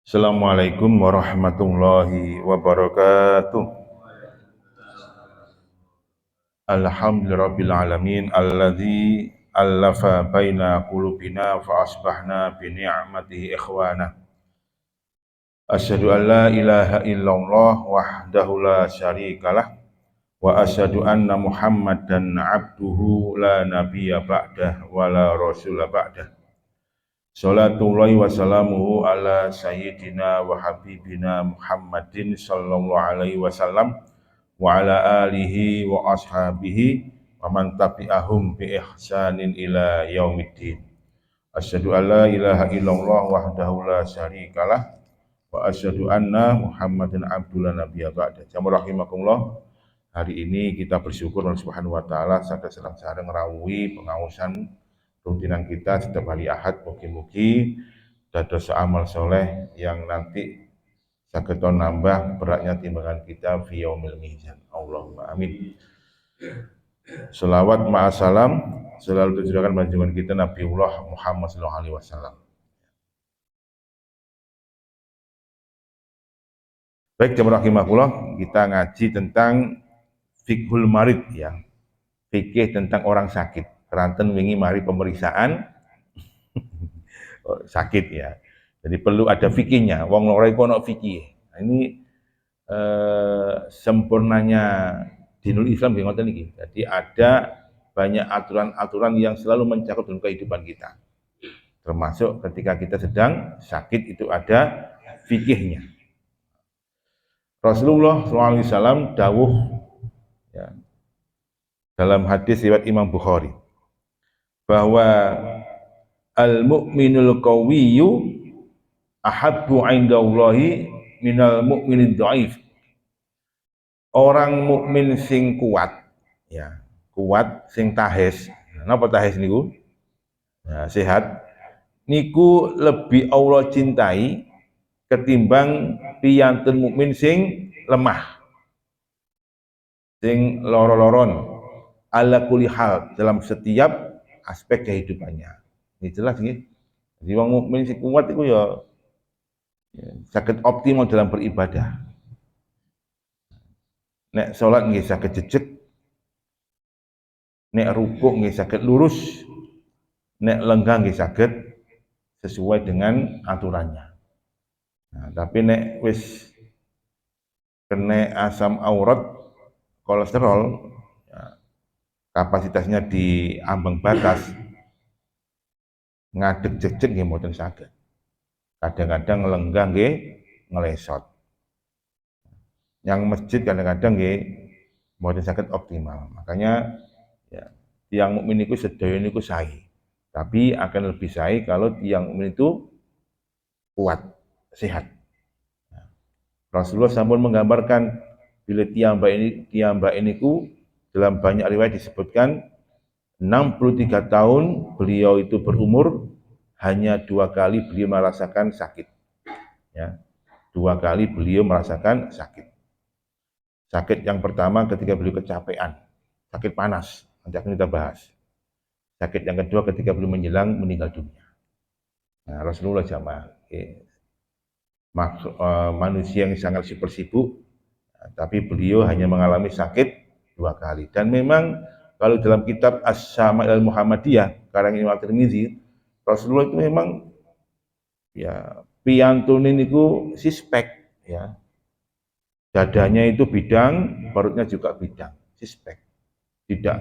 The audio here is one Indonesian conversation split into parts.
Assalamualaikum warahmatullahi wabarakatuh. Alhamdulillahirabbil alamin alladzi allafa baina qulubina fa asbahna bi ni'matihi ikhwana. Asyhadu an la ilaha illallah wahdahu la syarikalah wa asyhadu anna Muhammadan abduhu la nabiyya ba'dah wa la rasula ba'dah. Salatullahi wa salamuhu ala sayyidina wa habibina Muhammadin sallallahu alaihi wasallam wa ala alihi wa ashabihi wa man tabi'ahum bi ihsanin ila yaumiddin. Asyhadu an la ilaha illallah wahdahu la syarikalah wa asyhadu anna Muhammadan abdullah nabiyya ba'da. Jamaah rahimakumullah. Hari ini kita bersyukur Allah Subhanahu wa taala saged sareng ngrawuhi pengaosan rutinan kita setiap hari Ahad. Mugi-mugi dados amal soleh yang nanti saged nambah beratnya timbangan kita fi yaumil mizan. Allahumma amin. Selawat ma'asalam selalu ditujukan pada junjungan kita Nabiullah Muhammad sallallahu alaihi wasallam. Baik, jemaah rahimakumullah, kita ngaji tentang fiqhul marid ya. Fikih tentang orang sakit. Keranten wingi mari pemeriksaan sakit ya. Jadi perlu ada fikihnya. Wong loro iku ana fikih. Nah, ini sempurnanya dinul Islam nggih ngoten iki. Jadi ada banyak aturan-aturan yang selalu mencakup dalam kehidupan kita. Termasuk ketika kita sedang sakit itu ada fikihnya. Rasulullah SAW dawuh ya, dalam hadis riwayat Imam Bukhari bahwa al-mu'minul qawiyyu ahabbu 'indallahi minal mu'minid dhaif. Orang mukmin sing kuat ya, kuat sing tahes. Napa tahes niku? Ya, sehat. Niku lebih Allah cintai ketimbang piyantun mukmin sing lemah. Sing loro-loron ala kulli hal dalam setiap aspek kehidupannya. Ini jelas nggih. Jadi wong mukmin sing kuat itu ya saged optimal dalam beribadah. Nek salat nggih saged jejeg. Nek rukuk nggih saged lurus. Nek lenggah nggih saged sesuai dengan aturannya. Nah, tapi nek wis kena asam aurat, kolesterol, ya, kapasitasnya di ambang batas, ngadeg jejeg nggih mboten saged. Kadang-kadang lenggah nggih ngelesot. Yang masjid kadang-kadang nggih mboten saged optimal. Makanya ya, tiang mukmin niku sedaya niku sae. Tapi akan lebih sae kalau tiang mukmin itu kuat, sehat. Rasulullah sampun menggambarkan bila tiang mbak ini ku dalam banyak riwayat disebutkan 63 tahun beliau itu berumur, hanya 2 kali beliau merasakan sakit. Ya, 2 kali beliau merasakan sakit. Sakit yang pertama ketika beliau kecapean, sakit panas, nanti akan kita bahas. Sakit yang kedua ketika beliau menjelang meninggal dunia. Nah, Rasulullah jamaah, manusia yang sangat super sibuk, tapi beliau hanya mengalami sakit 2 kali. Dan memang kalau dalam kitab As-Syama'il Muhammadiyah karang Imam Tirmizi, Rasulullah itu memang ya piantune niku sispek ya. Dadanya itu bidang, perutnya juga bidang, sispek. Tidak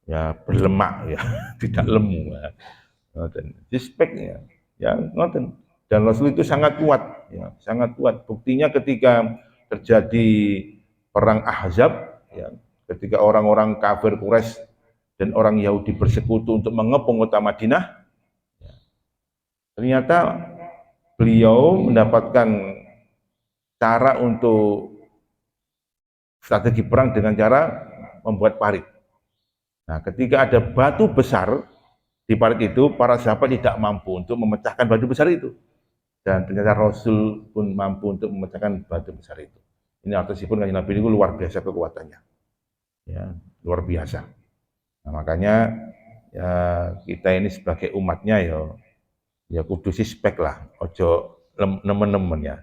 ya berlemak ya, tidak lemu ya. Ngoten. Sispek ya ngoten. Dan Rasul itu sangat kuat ya, sangat kuat. Buktinya ketika terjadi perang Ahzab ya, ketika orang-orang kafir Quraisy dan orang Yahudi bersekutu untuk mengepung kota Madinah, ya, ternyata beliau mendapatkan cara untuk strategi perang dengan cara membuat parit. Nah, ketika ada batu besar di parit itu, para sahabat tidak mampu untuk memecahkan batu besar itu. Dan ternyata Rasul pun mampu untuk memecahkan batu besar itu. Ini artinya Nabi itu luar biasa kekuatannya. Ya, luar biasa. Nah, makanya Ya kita ini sebagai umatnya ya kudu sispek lah, ojo nemen-nemen ya.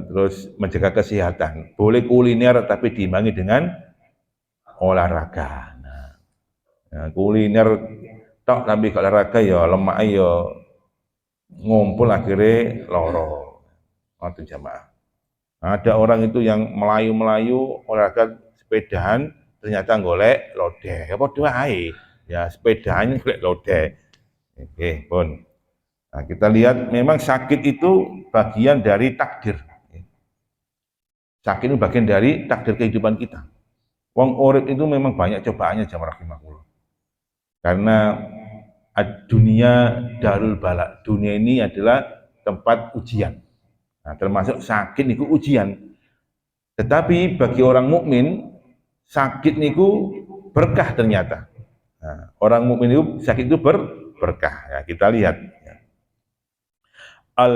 Terus menjaga kesehatan. Boleh kuliner tapi diimbangi dengan olahraga. Nah, kuliner tok tapi kalau olahraga ya lemak ya ngumpul akhirnya loro. Waktu jamaah. Ada orang itu yang melayu-melayu olahraga sepedahan ternyata golek lodeh. Ya padha ae. Ya sepedanya golek lodeh. Oke, pun. Nah, kita lihat memang sakit itu bagian dari takdir. Sakit itu bagian dari takdir kehidupan kita. Wong urip itu memang banyak cobaannya jamaah rahimahullah. Karena dunia darul bala. Dunia ini adalah tempat ujian. Nah, termasuk sakit itu ujian. Tetapi bagi orang mukmin sakit niku berkah ternyata. Nah, orang mukmin itu sakit itu berkah. Ya, kita lihat. Al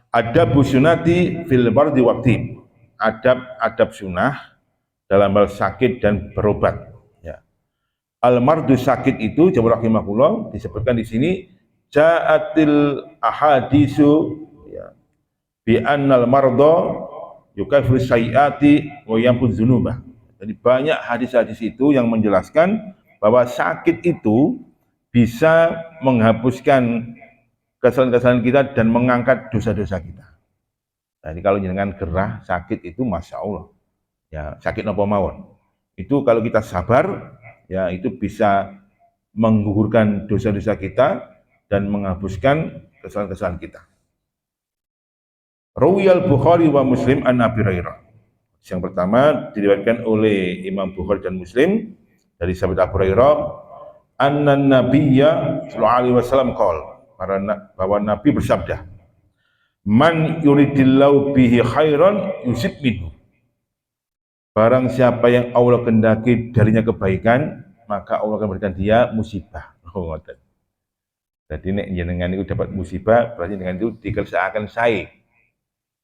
adab sunati fil bardi waqti. Adab sunnah dalam hal sakit dan berobat. Ya. Al mardu sakit itu jawab rahimahullah disebutkan di sini ja'atil ahadisu ya, bi annal mardo yukafir sayyati wa yampuz dzunubah. Jadi banyak hadis-hadis itu yang menjelaskan bahwa sakit itu bisa menghapuskan kesalahan-kesalahan kita dan mengangkat dosa-dosa kita. Jadi kalau dengan gerah sakit itu masya Allah, ya sakit nopo mawon. Itu kalau kita sabar, ya itu bisa menggugurkan dosa-dosa kita dan menghapuskan kesalahan-kesalahan kita. Rawiyal Bukhari wa Muslim an Abi Hurairah. Yang pertama diriwayatkan oleh Imam Bukhari dan Muslim dari sahabat Abu Hurairah, anna Nabiyya sallallahu alaihi wasallam qala, bahwa Nabi bersabda, man yuridillahu bihi khairan yusib minhu. Barang siapa yang Allah kehendaki darinya kebaikan, maka Allah akan berikan dia musibah. Oh, jadi nek jenengan itu dapat musibah, berarti dengan itu dikerjakan saya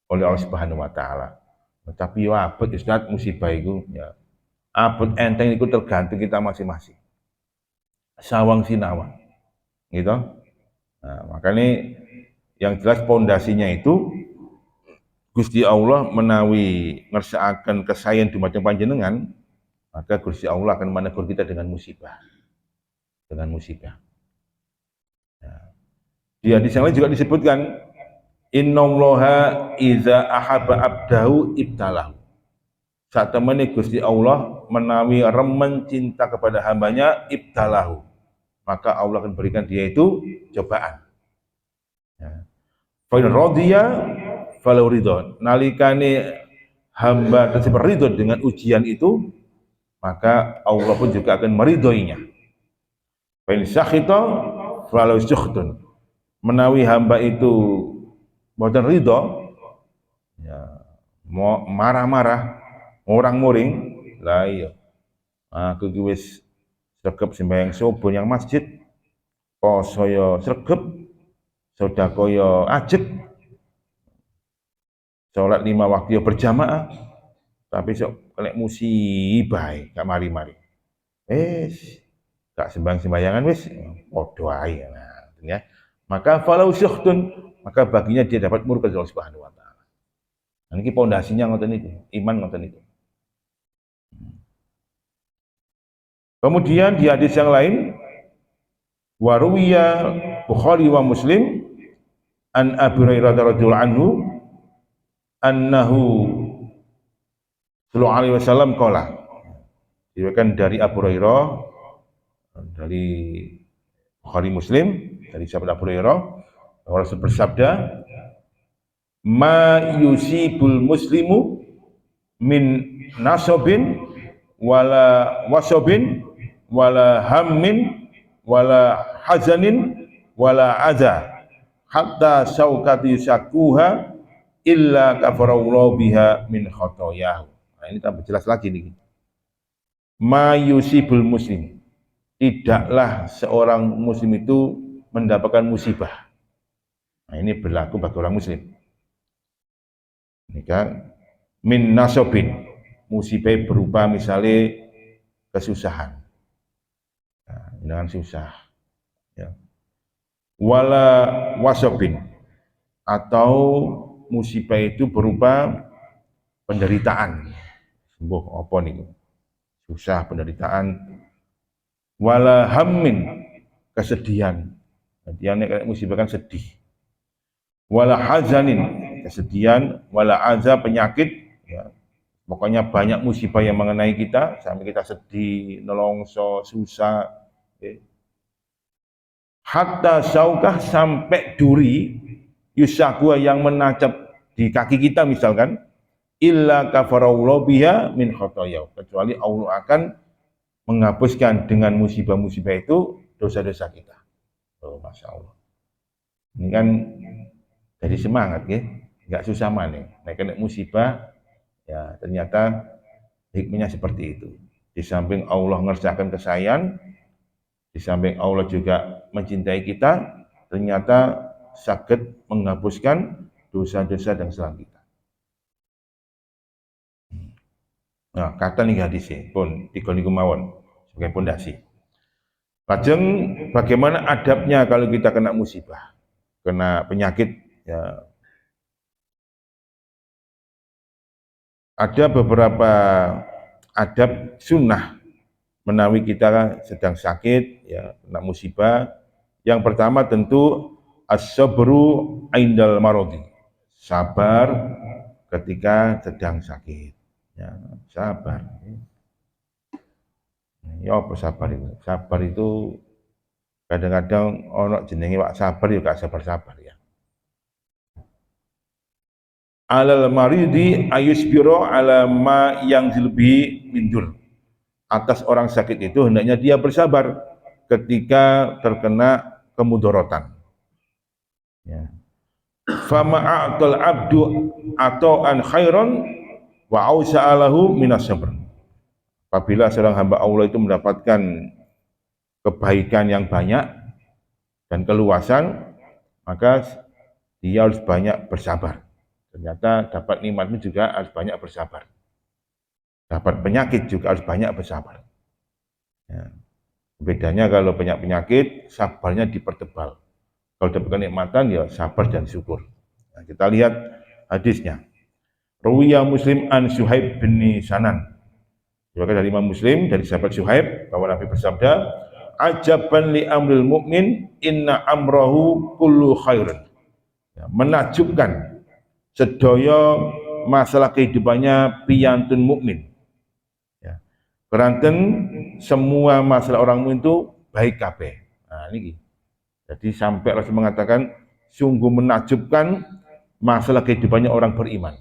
oleh Allah Subhanahu wa taala. Tapi ya abot Ustaz musibah itu ya. Abot enteng itu tergantung kita masing-masing. Sawang sinawang. Gitu. Nah, makanya yang jelas pondasinya itu Gusti Allah menawi ngersakaken kesayan dumateng panjenengan, maka Gusti Allah akan menegur kita dengan musibah. Dengan musibah. Ya. Di hadis yang lain juga disebutkan innallaha iza ahabba abdahu ibtalahu. Saat temani Gusti Allah menawi remen cinta kepada hambanya ibtalahu, maka Allah akan berikan dia itu cobaan. Ya. Fa in radiya falau ridho. Nalikane hamba tersebut ridho dengan ujian itu, maka Allah pun juga akan meridhoinya. Fa in sakhita falau sukhtun. Menawi hamba itu boten ridho, ya mau marah-marah, orang muring, lah iya. Aku ki wis sregep sembahyang subuh yang masjid, poso yo sregep, sedekah yo ajeg, sholat 5 waktu yo berjamaah, tapi sok kena musibah gak mari-mari. Gak sembahyang-sembayangan wis padha ae. Nah, ya. Maka falau sukhtun, maka baginya dia dapat murka dari Allah Subhanahu wa taala. Nah, ini pondasinya ngoten niku, iman ngoten niku. Kemudian di hadis yang lain, waruwiya Bukhari wa Muslim an Abu Hurairah radhiyallahu anhu annahu sallallahu alaihi wasallam qala. Diriwayatkan dari Abu Hurairah dari Bukhari Muslim dari sahabat Abu Hurairah bahwa Rasul bersabda, ma yusibul muslimu min nasobin wala wasobin wala hammin wala hazanin wala adza hatta saukati yusakuha illa kafarallahu biha min khotoyahu. Nah, ini tambah jelas lagi nih. Ma yusibul muslim, tidaklah seorang muslim itu mendapatkan musibah. Nah, ini berlaku bagi orang muslim. Ini kan min nasobin, musibah berupa misalnya kesusahan. Nah, dengan susah. Ya. Wala wasobin, atau musibah itu berupa penderitaan. Sembuh apa nih? Susah, penderitaan. Wala hammin, kesedihan. Dia nek musibah kan sedih. Wala hazanin, kesedihan. Wala azab, penyakit. Ya. Pokoknya banyak musibah yang mengenai kita sampai kita sedih, nelongso, susah. Ya. Hatta saukah, sampai duri yusakwa yang menancap di kaki kita misalkan, illa kafarallahu biha min khotoyaw, kecuali Allah akan menghapuskan dengan musibah-musibah itu dosa-dosa kita. Oh, Masya Allah. Ini kan jadi semangat ya, nggak susah mana. Nah, kena musibah, ya ternyata hikmahnya seperti itu. Di samping Allah ngerjakan kesayangan, di samping Allah juga mencintai kita, ternyata sakit menghapuskan dosa-dosa dan kesalahan kita. Nah, kata nih hadis pun dikoni kemawon sebagai pondasi. Lajeng bagaimana adabnya kalau kita kena musibah, kena penyakit, ya. Ada beberapa adab sunnah menawi kita sedang sakit, ya, kena musibah. Yang pertama tentu as-sabru indal marodi, sabar ketika sedang sakit. Ya, sabar. Ya apa sabar itu? Sabar itu kadang-kadang ono jenenge wak sabar ya gak sabar-sabar ya. Alal maridi ayusbiro ala ma yang lebih mindur. Atas orang sakit itu hendaknya dia bersabar ketika terkena kemudorotan. Ya. Fama a'tal abdu atau an khairon wa ausa'alahu minas sabr. Apabila seorang hamba Allah itu mendapatkan kebaikan yang banyak dan keluasan, maka dia harus banyak bersabar. Ternyata dapat nikmat itu juga harus banyak bersabar. Dapat penyakit juga harus banyak bersabar. Ya. Bedanya kalau banyak penyakit, sabarnya dipertebal. Kalau dapat kenikmatan, ya sabar dan syukur. Nah, kita lihat hadisnya. Ruwiya Muslim an Suhaib bin Sanan. Juga dari Imam Muslim, dari sahabat Suhaib, bahwa Nabi bersabda, ajaban li amril mu'min, inna amrahu kullu khairin. Ya, menakjubkan sedaya masalah kehidupannya piyantun mukmin. Ya. Keranten semua masalah orang mukmin itu baik kabeh. Nah, ini. Jadi sampai Rasul mengatakan sungguh menakjubkan masalah kehidupannya orang beriman.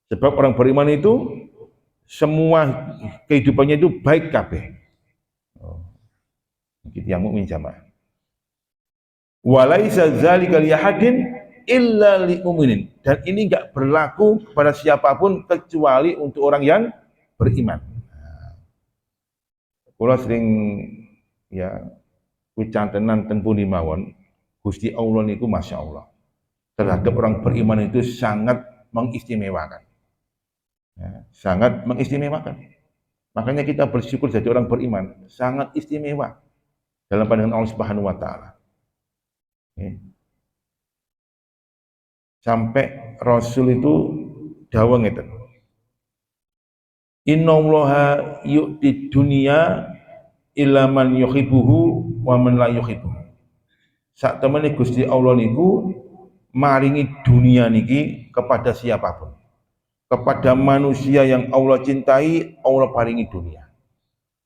Sebab orang beriman itu semua kehidupannya itu baik kabeh. Oh. Gitu yang mukmin jamaah. Walaisa dzalika li ahadin illa lil mu'minin, dan ini enggak berlaku kepada siapapun kecuali untuk orang yang beriman. Kula sering ya wicantenan ten pundi mawon, Gusti Allah niku Masya Allah terhadap orang beriman itu sangat mengistimewakan. Ya, sangat mengistimewakan. Makanya kita bersyukur jadi orang beriman, sangat istimewa dalam pandangan Allah Subhanahu wa taala. Ya. Sampai Rasul itu dawuh ngeten. Innallaha yu'ti dunya ila man yuhibbuhu wa man la yuhibbuhu. Sak temene Gusti Allah niku maringi dunia niki kepada siapapun. Kepada manusia yang Allah cintai, Allah paringi dunia.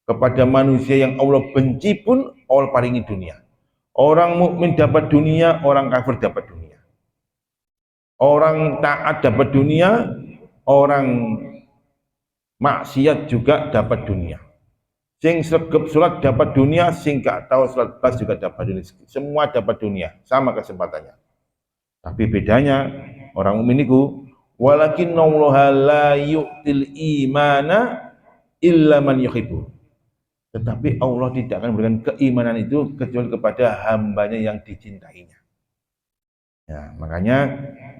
Kepada manusia yang Allah benci pun Allah paringi dunia. Orang mukmin dapat dunia, orang kafir dapat dunia. Orang taat dapat dunia, orang maksiat juga dapat dunia. Sing sregep salat dapat dunia, sing gak tahu salat blas juga dapat dunia. Semua dapat dunia, sama kesempatannya. Tapi bedanya orang mukmin itu walakinnallaha la yu'til imana illa man yuhibbu. Tetapi Allah tidak akan memberikan keimanan itu kecuali kepada hambanya yang dicintainya. Ya, makanya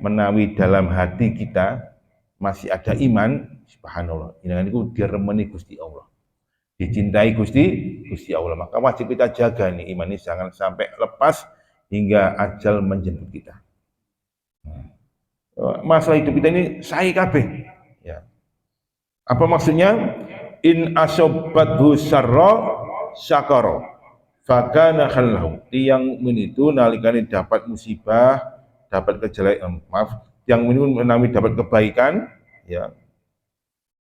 menawi dalam hati kita masih ada iman, subhanallah, dengan itu diremeni Gusti Allah. Dicintai Gusti Gusti Allah. Maka wajib kita jaga nih iman ini jangan sampai lepas hingga ajal menjemput kita. Masalah hidup kita ini sae kabeh. Ya. Apa maksudnya? In asobathu syarra syakara fakana khallahu. Tiang itu nalikane dapat musibah, dapat kejelekan, yang menami dapat kebaikan, ya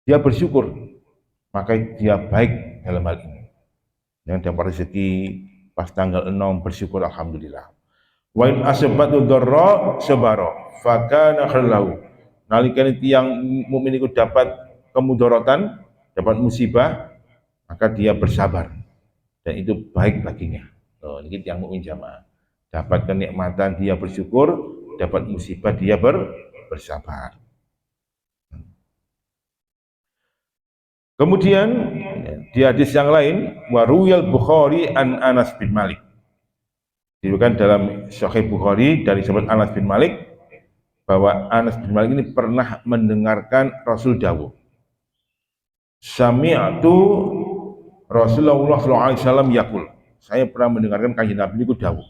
dia bersyukur, maka dia baik dalam hal ini. Yang dapat rezeki pas tanggal 6 bersyukur alhamdulillah. Wa in asabatu dharra sabara fakana khallahu. Nalikane tiang mukmin itu dapat kemudaratan, dapat musibah, maka dia bersabar dan itu baik baginya. Ini tiang mukmin jamaah. Dapat kenikmatan dia bersyukur, dapat musibah dia bersabar. Kemudian di hadis yang lain, waruyal Bukhari an Anas bin Malik. Diriwayatkan dalam Sahih Bukhari dari sahabat Anas bin Malik bahwa Anas bin Malik ini pernah mendengarkan Rasul dawuh. Sami'tu Rasulullah SAW yaqul. Saya pernah mendengarkan kanjeng Nabi itu dawuh.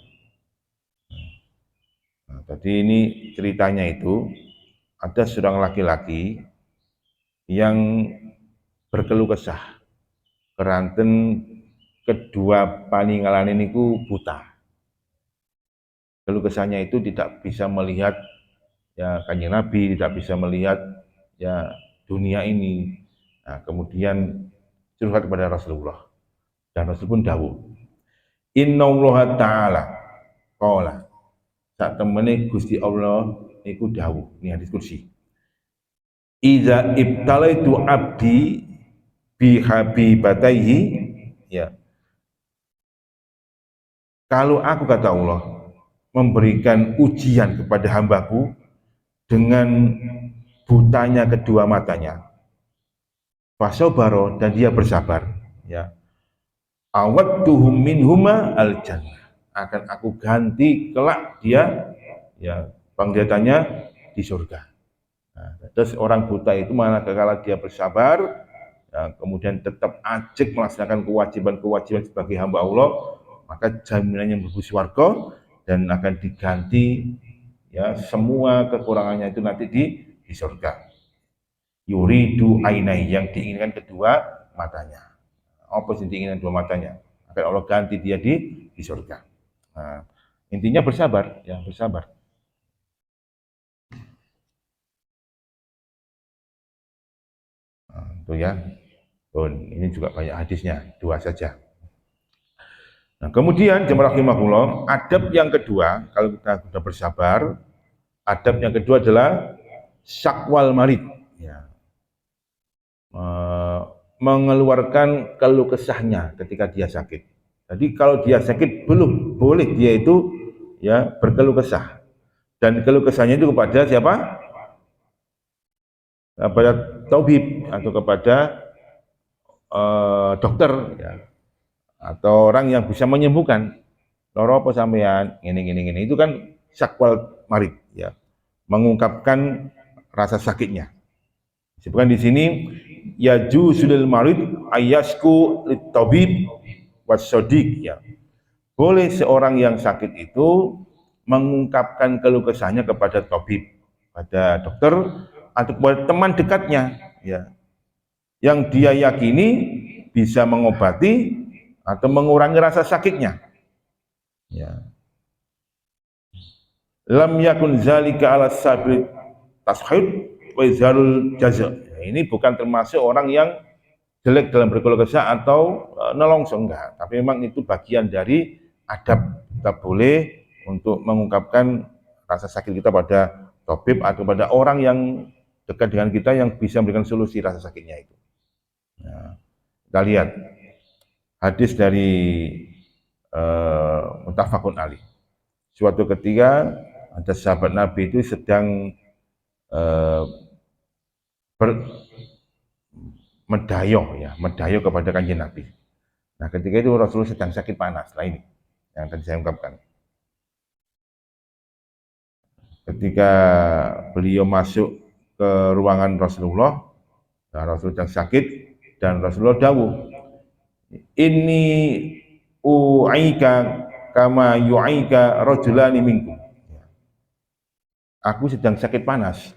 Nah, tadi ini ceritanya itu ada seorang laki-laki yang berkeluh kesah keranten kedua paninggalan niku buta. Keluh kesahnya itu tidak bisa melihat ya kanjeng Nabi, tidak bisa melihat ya dunia ini. Nah, kemudian curhat kepada Rasulullah dan Rasul pun dawuh, Innallaha ta'ala qala. Sak temene Gusti Allah niku dawuh, ini hadis kursi. Iza ibtalaitu abdi bi habibataihi, ya. Kalau aku kata Allah memberikan ujian kepada hambaku dengan butanya kedua matanya, fasobaro, dan dia bersabar, ya, awattuhum minhuma al-jannah, akan aku ganti kelak dia ya penglihatannya di surga. Nah, terus orang buta itu mana kalau dia bersabar ya, kemudian tetap ajak melaksanakan kewajiban-kewajiban sebagai hamba Allah, maka jaminannya mlebu swarga dan akan diganti ya semua kekurangannya itu nanti di surga. Yuridu ainai, yang diinginkan kedua matanya. Apa sih diinginkan kedua matanya? Akan Allah ganti dia di surga. Nah, intinya bersabar, ya bersabar. Nah, itu ya. Ini juga banyak hadisnya, dua saja. Nah, kemudian jemaah rahimahullah, adab yang kedua kalau kita sudah bersabar, adab yang kedua adalah syakwal marid, ya. Mengeluarkan keluh kesahnya ketika dia sakit. Jadi kalau dia sakit belum boleh dia itu ya berkeluh kesah. Dan keluh kesahnya itu kepada siapa? Kepada tabib atau kepada dokter ya. Atau orang yang bisa menyembuhkan. Loro apa sampean? Gini. Itu kan syakwal marid ya. Mengungkapkan rasa sakitnya. Disebutkan di sini yajuzul marid ayasku litabib wasodiq, ya. Boleh seorang yang sakit itu mengungkapkan keluh kesahnya kepada tabib, pada dokter atau kepada teman dekatnya, ya. Yang dia yakini bisa mengobati atau mengurangi rasa sakitnya. Ya. Lam yakun zalika ala sabil tashid wa izharul jaza. Ini bukan termasuk orang yang jelek dalam berkeluh kesah atau nelongso, enggak, tapi memang itu bagian dari adab. Kita boleh untuk mengungkapkan rasa sakit kita pada tabib atau pada orang yang dekat dengan kita yang bisa memberikan solusi rasa sakitnya itu. Nah, kita lihat hadis dari muttafaqun alaih. Suatu ketika ada sahabat Nabi itu sedang medayo kepada kanjeng Nabi. Nah, ketika itu Rasulullah sedang sakit panas. Nah, ini yang tadi saya ungkapkan. Ketika beliau masuk ke ruangan Rasulullah, nah Rasulullah sedang sakit dan Rasulullah dawuh, Inni u'aika kama yu'aika rajulani minkum. Aku sedang sakit panas.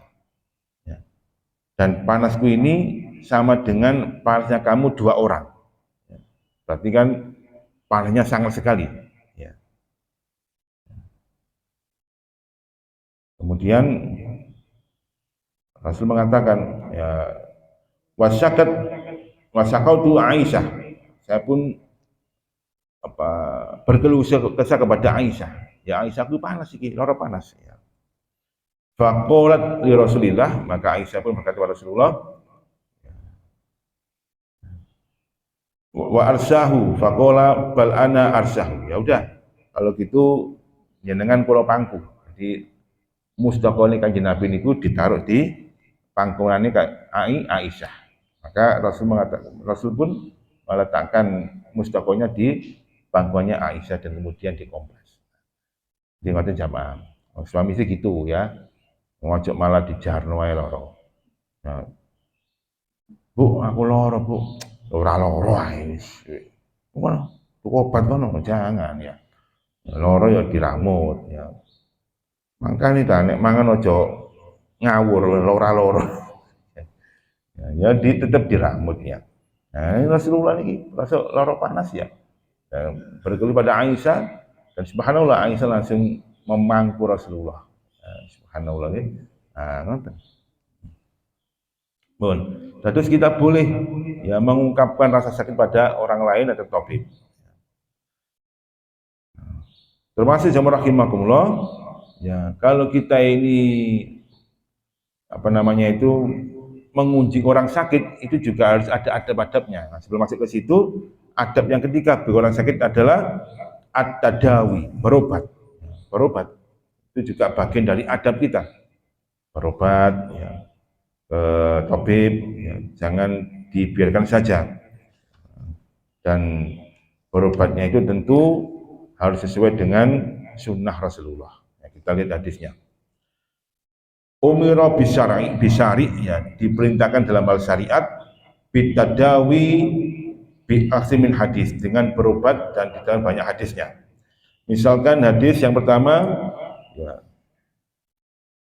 Ya. Dan panasku ini sama dengan panasnya kamu 2 orang. Ya. Berarti kan panasnya sangat sekali. Ya. Kemudian Rasul mengatakan, ya, wasakautu Aisyah. Saya pun berkeluh kesah kepada Aisyah. Ya Aisyah, aku panas iki, lara panas. Ya. Faqalat li Rasulillah, maka Aisyah pun berkata kepada Rasulullah, wa arsahu faqala bal ana arsahu. Ya udah, kalau gitu jenengan kula pangku. Jadi mustaqone Kanjeng Nabi niku ditaruh di pangkungannya Aisyah. Maka Rasul pun meletakkan mustaqonya di pangkuannya Aisyah dan kemudian dikompres. Di ngoten jamaah. Suami sih gitu ya. Ngojok malah dijarno wae loro. Nah, Bu, aku loro, Bu. Ora loro ae wis. Ngono, tuku obat kono jangan ya. Loro ya diramut ya. Mangkane ta nek mangan aja ngawur ora loro. Ya, tetap diramut ya. Nah, ini Rasulullah ini rasa loro panas ya. Berkeluh pada Aisyah dan subhanallah Aisyah langsung memangku Rasulullah. Subhanallah ini. Nah, nonton. Bon, terus kita boleh ya mengungkapkan rasa sakit pada orang lain atau tabib. Termasuk jamaah rahimakumullah, ya kalau kita ini apa namanya itu mengunjungi orang sakit itu juga harus ada adab-adabnya. Nah, sebelum masuk ke situ, adab yang ketiga bagi orang sakit adalah at-tadawi, berobat. Berobat itu juga bagian dari adab kita. Berobat ya, ke tabib, ya, jangan dibiarkan saja. Dan berobatnya itu tentu harus sesuai dengan sunnah Rasulullah. Ya, kita lihat hadisnya. Umira bisari ya diperintahkan dalam hal syariat bitadawi bi aksimin hadis dengan berobat dan di dalam banyak hadisnya. Misalkan hadis yang pertama ya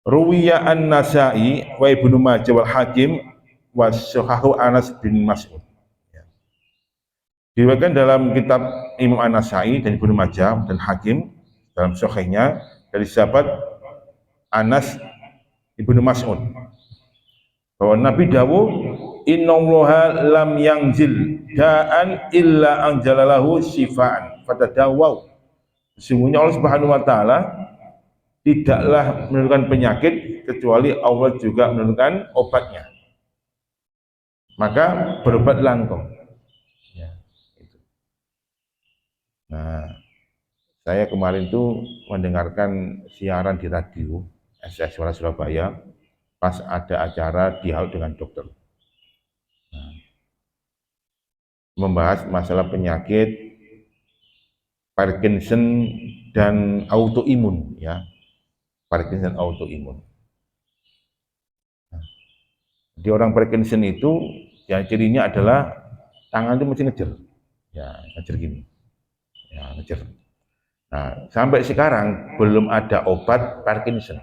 Ruwiya an-Nasa'i wa Ibnu Majah wal Hakim wa Sahahu Anas bin Mas'ud. Ya. Diriwayatkan dalam kitab Imam An-Nasa'i dan Ibnu Majah dan Hakim dalam sahihnya dari sahabat Anas Ibnu Mas'ud bahwa Nabi dawuh innallaha lam yanzil da'an illa anjalalahu syifaan fatadawau. Sesungguhnya Allah Subhanahu wa taala tidaklah menurunkan penyakit kecuali Allah juga menurunkan obatnya. Maka berobatlah engkau. Ya, itu. Nah, saya kemarin tuh mendengarkan siaran di radio SS Suara Surabaya pas ada acara dialog dengan dokter. Nah, membahas masalah penyakit Parkinson dan autoimun ya. Parkinson dan autoimun. Nah, di orang Parkinson itu ya cirinya adalah tangan itu mesti ngejer. Ya, ngejer gini. Ya, ngejer. Nah, sampai sekarang belum ada obat Parkinson.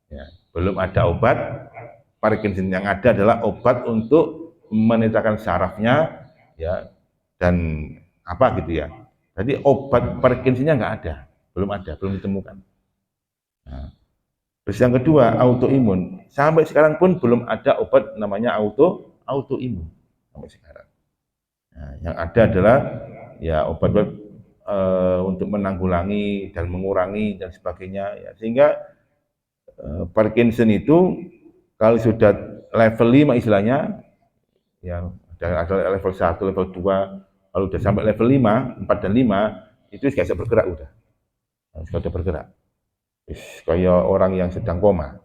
Ya, belum ada obat Parkinson. Yang ada adalah obat untuk menetapkan sarafnya ya dan apa gitu ya. Jadi obat Parkinsonnya nggak ada, belum ditemukan. Nah, terus yang kedua autoimun. Sampai sekarang pun belum ada obat namanya autoimun sampai sekarang. Nah, yang ada adalah ya obat-obat untuk menanggulangi dan mengurangi dan sebagainya. Ya, sehingga Parkinson itu kalau sudah level 5 istilahnya, ya ada level 1, level 2, kalau udah sampai level 5, 4 dan 5, itu nggak bisa bergerak udah. Sudah bergerak. Kayak orang yang sedang koma.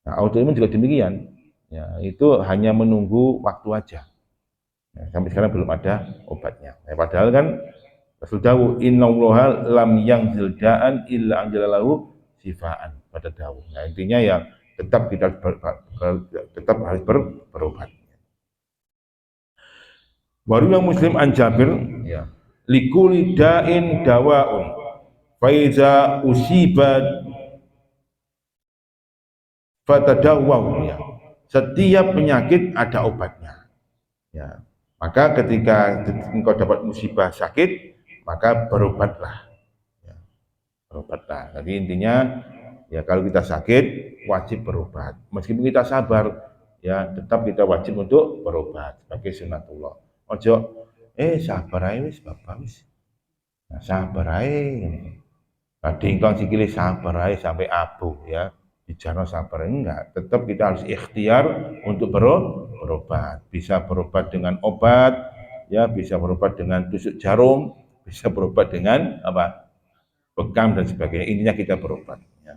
Nah, autoimun juga demikian. Ya, itu hanya menunggu waktu aja. Nah, sampai sekarang belum ada obatnya. Nah, padahal kan Rasul dawuh innallaha lam yanzil da'an illa anjalalahu sifaan pada dawuh. Nah, intinya ya tetap kita tetap harus berobat. Baru yang Muslim an Jabir, ya, likuli da'in dawaun, faiza usibat fatadawwaw, ya. Setiap penyakit ada obatnya. Ya. Maka ketika engkau dapat musibah sakit, maka berobatlah. Ya. Berobatlah. Jadi intinya ya kalau kita sakit wajib berobat. Meskipun kita sabar, ya tetap kita wajib untuk berobat sebagai sunatullah. Ojo, sabar aja wis, bapak wis. Nah, sabar aja. Tadi engkau sikile sabar aja sampai abu ya. Bicara sabar enggak, tetap kita harus ikhtiar untuk berobat. Bisa berobat dengan obat, ya bisa berobat dengan tusuk jarum, bisa berobat dengan apa? Bekam dan sebagainya. Intinya kita berobat. Ya,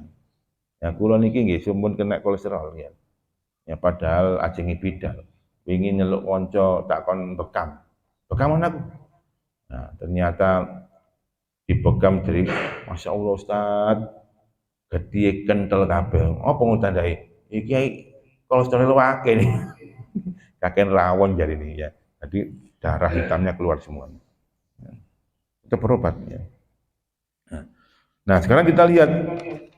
ya kula niki nggih sumpun kena kolesterol ya. Ya padahal ajeng bidal. Ingin nyeluk konco tak kon bekam. Bekam mana aku? Nah, ternyata dibekam dari Masya Allah Ustaz, gede kental kabel. Apa ngutandai? Iki kolesterol akeh nih. Kakek rawon jadi ini ya. Jadi darah hitamnya keluar semua. Itu berobat ya. Nah, sekarang kita lihat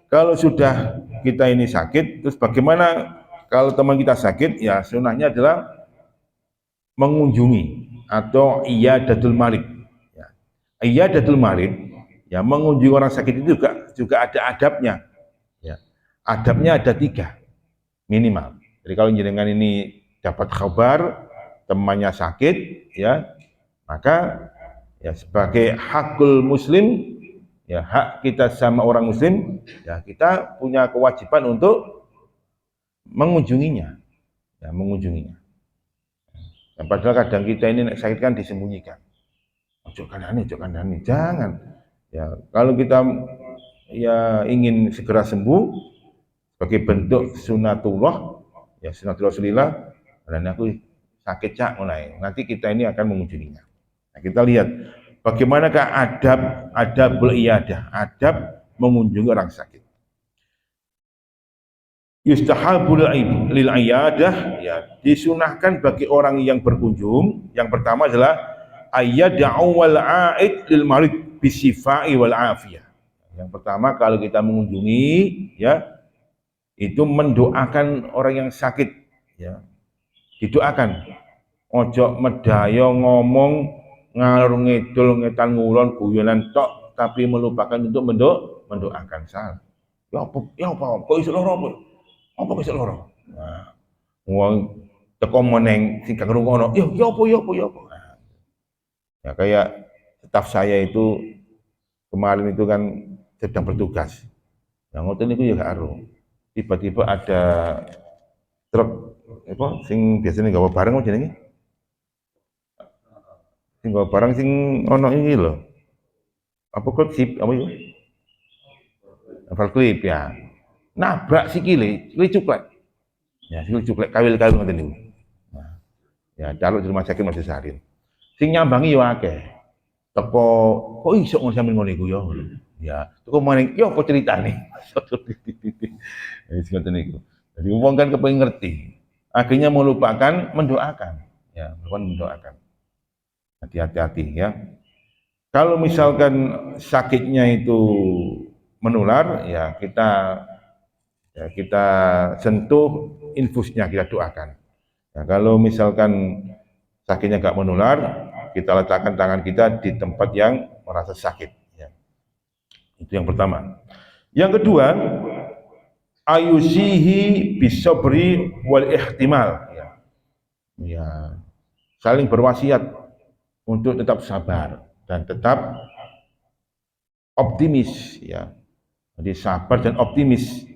kalau sudah kita ini sakit, terus bagaimana kalau teman kita sakit? Ya, sunahnya adalah mengunjungi atau iyadatul marid. Ya. Iyadatul marid, ya mengunjungi orang sakit itu juga ada adabnya. Ya. Adabnya ada 3 minimal. Jadi kalau jenengan ini dapat kabar temannya sakit, ya maka ya sebagai hakul muslim, ya hak kita sama orang muslim, ya kita punya kewajiban untuk mengunjunginya, ya mengunjunginya. Dan padahal kadang kita ini sakit kan disembunyikan. Ojo kandhani, jangan. Ya, kalau kita ya ingin segera sembuh sebagai bentuk sunatullah, ya sunatullah Rasulillah, dan aku sakit cak mulai. Nanti kita ini akan mengunjunginya. Nah, kita lihat bagaimanakah adabul iyadah, adab mengunjungi orang sakit. Yustahabul lil iyadah, ya disunahkan bagi orang yang berkunjung. Yang pertama adalah ayyad'u wal a'id lil marid bisifai wal afiyah. Yang pertama kalau kita mengunjungi, ya itu mendoakan orang yang sakit, ya didoakan. Ojo medayo ngomong ngalur ngidul ngetan ngulon guyonan tok tapi melupakan untuk mendoakan. Salah. Ya apa kok iso loro apa iso loro. Nah, wong teko meneng sing gak ngrungokno ya apa. Nah, ya kayak staf saya itu kemarin itu kan sedang bertugas. Yang ngoten niku ya gak ero. Tiba-tiba ada truk apa sing biasanya gawa barang apa jenenge? Sing gawa barang sing ono iki lho. Apa kok sip apa itu? Clip ya. Nabrak sikile cuklek. Ya, sikile cuklek kawil-kawil ngoten niku. Nah, ya taruh di rumah sakit masih sarin. Sing nyambangi yo akeh. Teko kok iso ngono sampeyan ngono iku yo. Ya, teko maning yo apa ceritane? Wis ngoten niku. Jadi wong kan kepengin ngerti. Akhirnya melupakan mendoakan. Ya, mendoakan. Hati-hati ya. Kalau misalkan sakitnya itu menular, ya kita sentuh infusnya, kita doakan. Nah, kalau misalkan sakitnya nggak menular, kita letakkan tangan kita di tempat yang merasa sakit. Ya. Itu yang pertama. Yang kedua, ayusihi bisobri wal ihtimal. Ya. Ya. Saling berwasiat untuk tetap sabar dan tetap optimis. Ya. Jadi sabar dan optimis.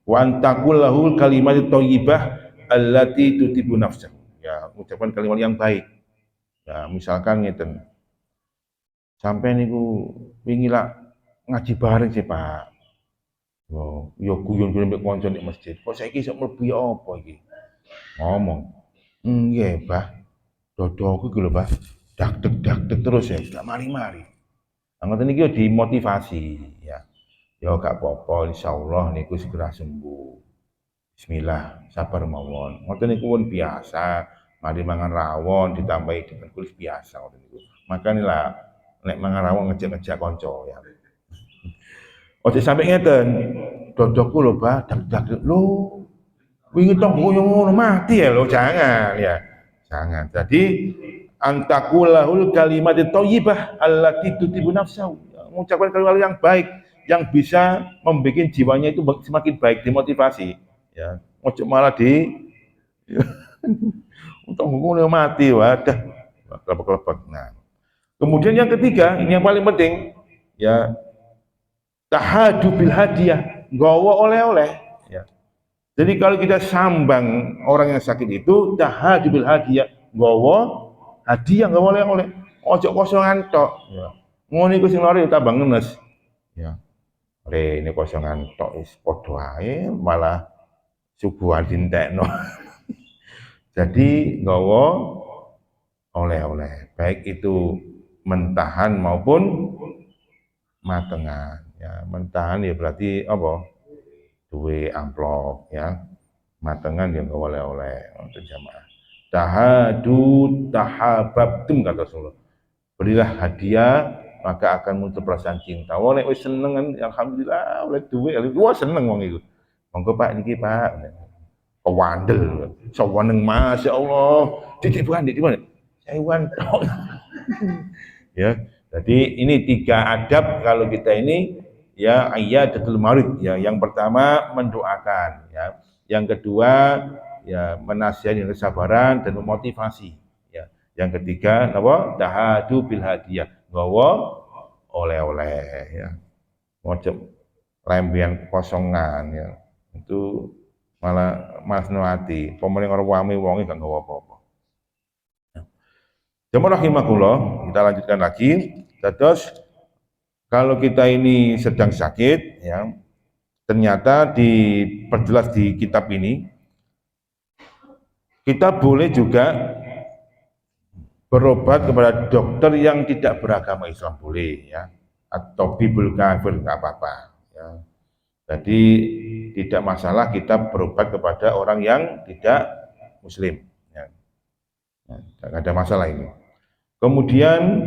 Wa antakul lahul kalimat thayyibah allati tutibu nafsah. Ya, ucapan kalimat yang baik. Ya, misalkan ngeten. Sampai niku wingi lah ngaji bareng sih, Pak. Oh, yo guyon-guyon mek kanca nek masjid. Kok saiki iso mlebu ya apa iki? Ngomong. Nggih, Pak. Dodoku iki lho, Pak. Dak dek terus ya, gak mari-mari. Ngoten iki yo dimotivasi, ya. Ya gak apa-apa, insyaallah niku segera sembuh. Bismillah, sabar mawon. Ngoten niku pun biasa. Mari mangan rawon ditambahi dengan kulit biasa ngoten niku. Makane lah nek mangan rawon ngejak-ngejak kanca ya. Ojo sampe ngeten. Dodokku lho, Bah, dak lho. Wingi tok koyo ngono mati ya lho, jangan ya. Jangan. Jadi antakulahul kalimat thayyibah allati tutibu nafsahu. Mengucapkan kalimat yang baik yang bisa membuat jiwanya itu semakin baik, dimotivasi ya. Ojo malah di untuk ngono mati wadah kelepek-kelepek. Nah, kemudian yang ketiga, ini yang paling penting ya, tahadu bil hadiah, nggawa oleh-oleh ya. Jadi kalau kita sambang orang yang sakit itu tahadu bil hadiah, nggawa hadiah, nggawa oleh-oleh. Ojo kosongan tok ya. Ngono iku sing lore tambah ngenes ya. Ini kosongan tok wis padha ae malah suguhan dintekno. Jadi nggawa oleh-oleh, baik itu mentahan maupun matengan ya. Mentahan ya berarti apa? Duwe amplop ya. Matengan ya nggawa oleh-oleh untuk jamaah. Tahadu tahabbtum kata Rasulullah. Berilah hadiah maka akan muncul perasaan cinta. Wong nek wis seneng kan alhamdulillah oleh duwe, wah seneng wong iku. Monggo Pak niki Pak. Kewandel, seweneng Masya Allah. Didik bukan, didik bukan. Hewan tok. Ya, jadi ini 3 adab kalau kita ini ya iyadatul marid ya. Yang pertama mendoakan ya. Yang kedua ya menasihati kesabaran dan memotivasi ya. Yang ketiga napa? Tahadu bil hadiah. Nggawa oleh-oleh ya. Macam lembian kosongan ya. Itu malah mas nuati pemerintah orang wami wongi gak nggawa apa-apa. Jamaah rahimakumullah, kita lanjutkan lagi. Terus kalau kita ini sedang sakit ya, ternyata diperjelas di kitab ini kita boleh juga berobat kepada dokter yang tidak beragama Islam boleh ya, atau bibul kafir nggak apa-apa ya. Jadi tidak masalah kita berobat kepada orang yang tidak muslim ya. Nah, tidak ada masalah ini. Kemudian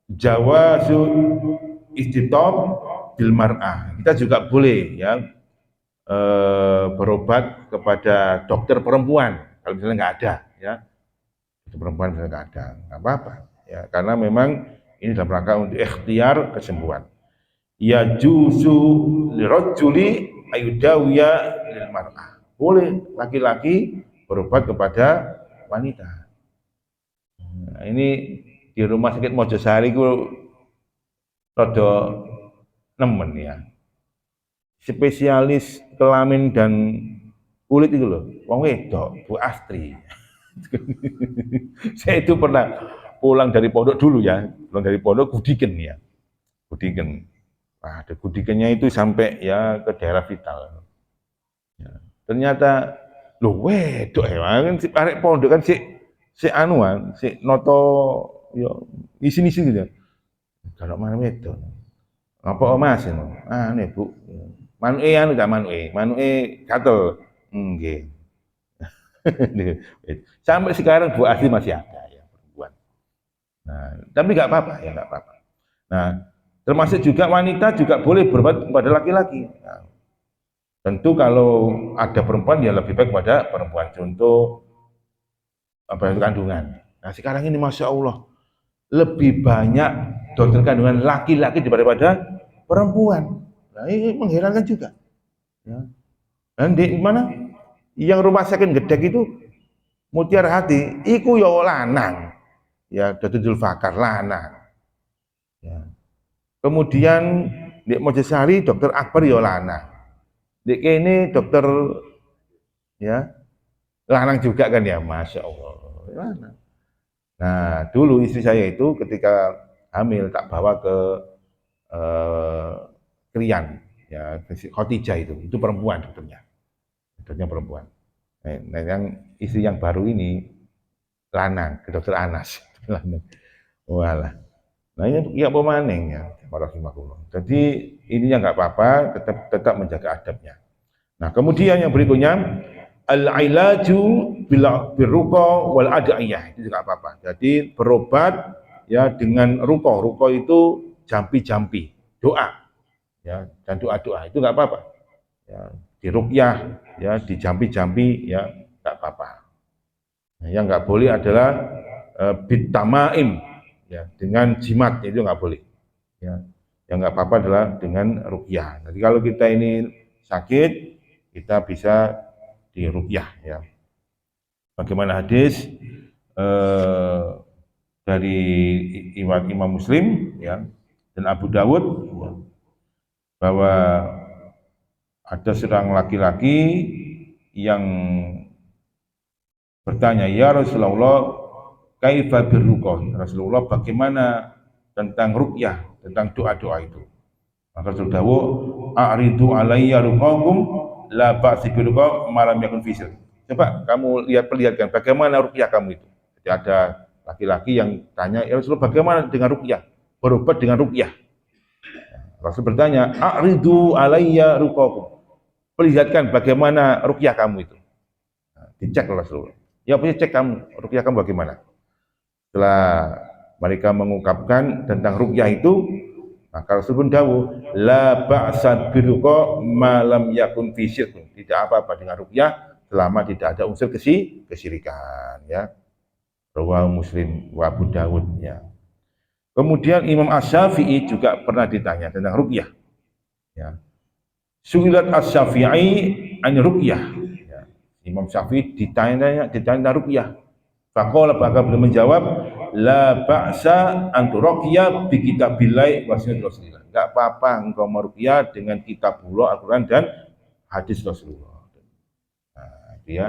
jawazu istitob bil mar'ah. Kita juga boleh ya berobat kepada dokter perempuan kalau misalnya nggak ada ya. Dokter perempuan misalnya nggak ada, nggak apa-apa ya, karena memang ini dalam rangka untuk ikhtiar kesembuhan. Ya juzu lirajuli ayudawiya lil mar'ah. Boleh laki-laki berobat kepada wanita. Nah, ini di rumah sakit Mojosari ku rada nemen ya. Spesialis kelamin dan kulit itu loh, wong wedok, Bu Astri. Saya itu pernah pulang dari pondok dulu ya, pulang dari pondok Gudiken ya. Gudiken. Nah, ada Gudikennya itu sampai ya ke daerah vital. Ya. Ternyata loh wedok ya, kan si arek pondok kan si anuan, si noto yo isi-isi gitu. Kalau mana wedok. Apa Mas ini? Ah, nih Bu. Manuke anu tak manuke gatel. Nggih. Sampai sekarang Bu Asli masih ada ya perempuan. Nah, tapi nggak apa-apa ya nggak apa-apa. Nah, termasuk juga wanita juga boleh berobat kepada laki-laki. Nah, tentu kalau ada perempuan ya lebih baik kepada perempuan. Contoh apa itu kandungan. Nah sekarang ini masya Allah lebih banyak dokter kandungan laki-laki daripada perempuan. Nah ini mengherankan juga. Ya. Dan di mana yang rumah sakit gedek itu Mutiara Hati, iku ya lanang, ya Dr. Zulfakar lanang. Ya. Kemudian di Mojosari Dokter Akbar ya lanang. Di kene dokter ya lanang juga kan ya, masya Allah. Lanang. Nah dulu istri saya itu ketika hamil tak bawa ke Krian, ya Khotijah itu perempuan dokternya perempuan. Nah yang istri yang baru ini lanang, ke dokter Anas. Walah. Nah ini ya pemaneng ya, warahmatullah. Jadi ininya nggak apa-apa, tetap menjaga adabnya. Nah kemudian yang berikutnya al-ilaju birruqa wal ad'iyah, itu juga apa-apa. Jadi berobat ya dengan ruqa. Ruqa itu jampi-jampi, doa ya, dan doa-doa itu enggak apa-apa. Ya, diruqyah ya, dijampi-jampi ya enggak apa-apa. Nah, yang enggak boleh adalah bitamaim ya, dengan jimat itu enggak boleh. Ya. Yang enggak apa-apa adalah dengan ruqyah. Jadi kalau kita ini sakit, kita bisa diruqyah ya. Bagaimana hadis dari Imam Muslim ya dan Abu Dawud ya, bahwa ada seorang laki-laki yang bertanya, ya Rasulullah, kaifa birruqah? Rasulullah, bagaimana tentang ruqyah, tentang doa-doa itu? Maka Rasul dawuh, a'ridu alayya ruqakum la ba'si birruqah malam yakun fisir. Coba kamu perlihatkan bagaimana ruqyah kamu itu. Jadi ada laki-laki yang tanya, ya Rasulullah, bagaimana dengan ruqyah? Berobat dengan ruqyah. Rasul bertanya, a'ridu alayya ruqakum. Perlihatkan bagaimana ruqyah kamu itu. Nah, dicek Rasulullah. Ya punya cek kamu, ruqyah kamu bagaimana? Setelah mereka mengungkapkan tentang ruqyah itu, maka Rasul pun dawuh, la ba'sa birruqa ma lam yakun fi syirk. Tidak apa-apa dengan ruqyah selama tidak ada unsur kesyirikan ya. Rawahu Muslim wa Abu Dawud ya. Kemudian Imam Asy-Syafi'i juga pernah ditanya tentang ruqyah. Ya. Su'ilat Asy-Syafi'i an ruqyah. Ya. Imam Syafi'i ditanya tentang ruqyah. Faqala, maka beliau menjawab, la ba'sa an turuqya bi kitabillahi wa sunnati Rasulillah. Enggak apa-apa engkau meruqyah dengan kitabullah, Al-Qur'an dan hadis Rasulullah. Nah, itu ya.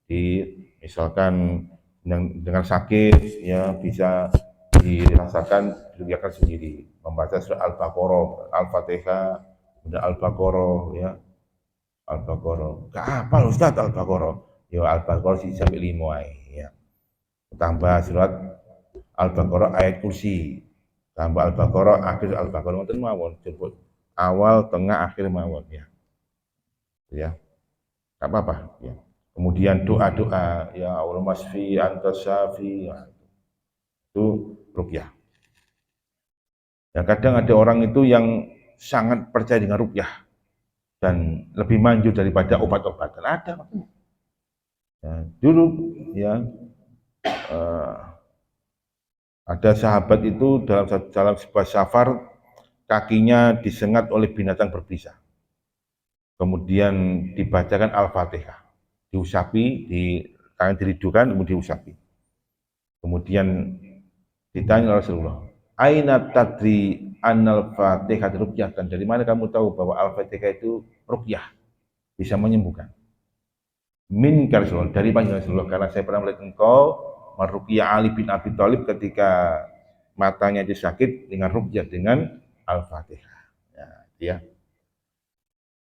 Di misalkan dengan sakit ya bisa dirasakan diruqyahkan sendiri, membaca surah Al-Baqarah, Al-Fatihah, kemudian Al-Baqarah ya. Al-Baqarah. Enggak apa Ustaz Al-Baqarah. Ya Al-Baqarah sih sampai 5 ya. Tambah surat Al-Baqarah ayat kursi, tambah Al-Baqarah akhir Al-Baqarah ngoten mawon, jemput awal tengah akhir mawon ya. Ya. Enggak apa-apa ya. Kemudian doa-doa ya Allah masfi anta syafi ya. Itu ruqyah. Ya kadang ada orang itu yang sangat percaya dengan ruqyah dan lebih maju daripada obat-obatan. Ada makanya. Ya, dulu ya ada sahabat itu dalam sebuah safar kakinya disengat oleh binatang berbisa. Kemudian dibacakan Al-Fatihah, diusapi, diridukan, kemudian diusapi. Kemudian ditanya Rasulullah, aina tadri annal Fatihah ruqyah, dan dari mana kamu tahu bahwa Al-Fatihah itu ruqyah, bisa menyembuhkan? Min Rasulullah, dari panjang Rasulullah, karena saya pernah melihat engkau meruqyah Ali bin Abi Thalib ketika matanya itu sakit dengan ruqyah dengan Al-Fatihah. Ya.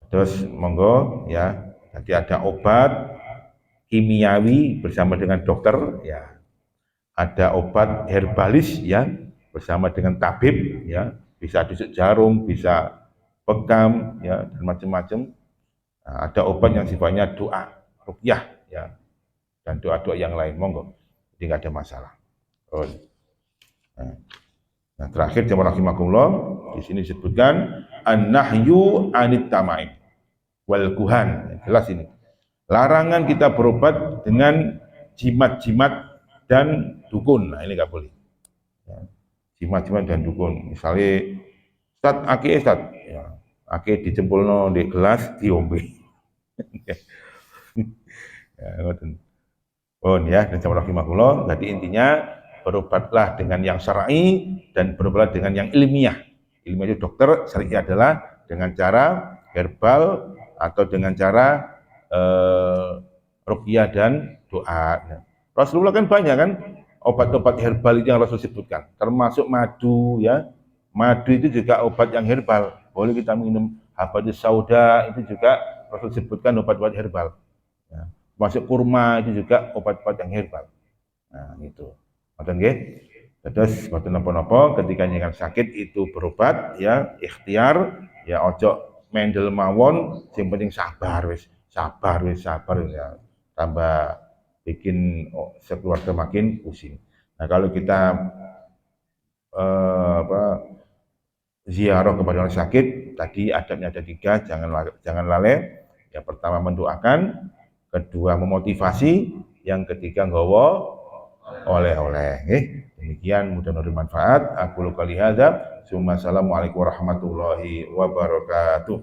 Terus monggo ya, jadi ada obat kimiawi bersama dengan dokter ya. Ada obat herbalis ya bersama dengan tabib ya, bisa tusuk jarum, bisa bekam ya dan macam-macam. Nah, ada obat yang sifatnya doa, ruqyah ya. Dan doa-doa yang lain monggo. Jadi nggak ada masalah. Oh. Nah, terakhir jamaah rahimakumullah, di sini disebutkan an-nahyu anit tamaim wal kuhan. Jelas ini. Larangan kita berobat dengan jimat-jimat dan dukun. Nah, ini nggak boleh. Ya. Jimat-jimat dan dukun. Misalnya Ustaz ake Ustaz, ya. Ake dicempulno di gelas diombe. Ya, oh ya, dan jamaah rahimakumullah. Jadi intinya berobatlah dengan yang syar'i dan berobatlah dengan yang ilmiah. Ilmiah itu dokter, syar'i adalah dengan cara herbal atau dengan cara ruqyah dan doa. Rasulullah kan banyak kan obat-obat herbal itu yang Rasul sebutkan, termasuk madu ya. Madu itu juga obat yang herbal. Boleh kita minum habatus sauda, itu juga Rasul sebutkan obat-obat herbal. Ya. Masuk kurma itu juga obat-obat yang herbal. Nah, itu. Ngoten nggih. Terus boten napa-napa ketika nyengat sakit itu berobat ya, ikhtiar ya, ojo mendel mawon, sing penting sabar wis, sabar ya. Tambah bikin sekeluarga makin pusing. Nah, kalau kita ziarah kepada orang sakit, tadi adabnya ada 3, jangan lalai. Yang pertama mendoakan, kedua memotivasi, yang ketiga nggawa oleh-oleh. Demikian mudah-mudahan bermanfaat. Aku qouli hadza. Assalamualaikum warahmatullahi wabarakatuh.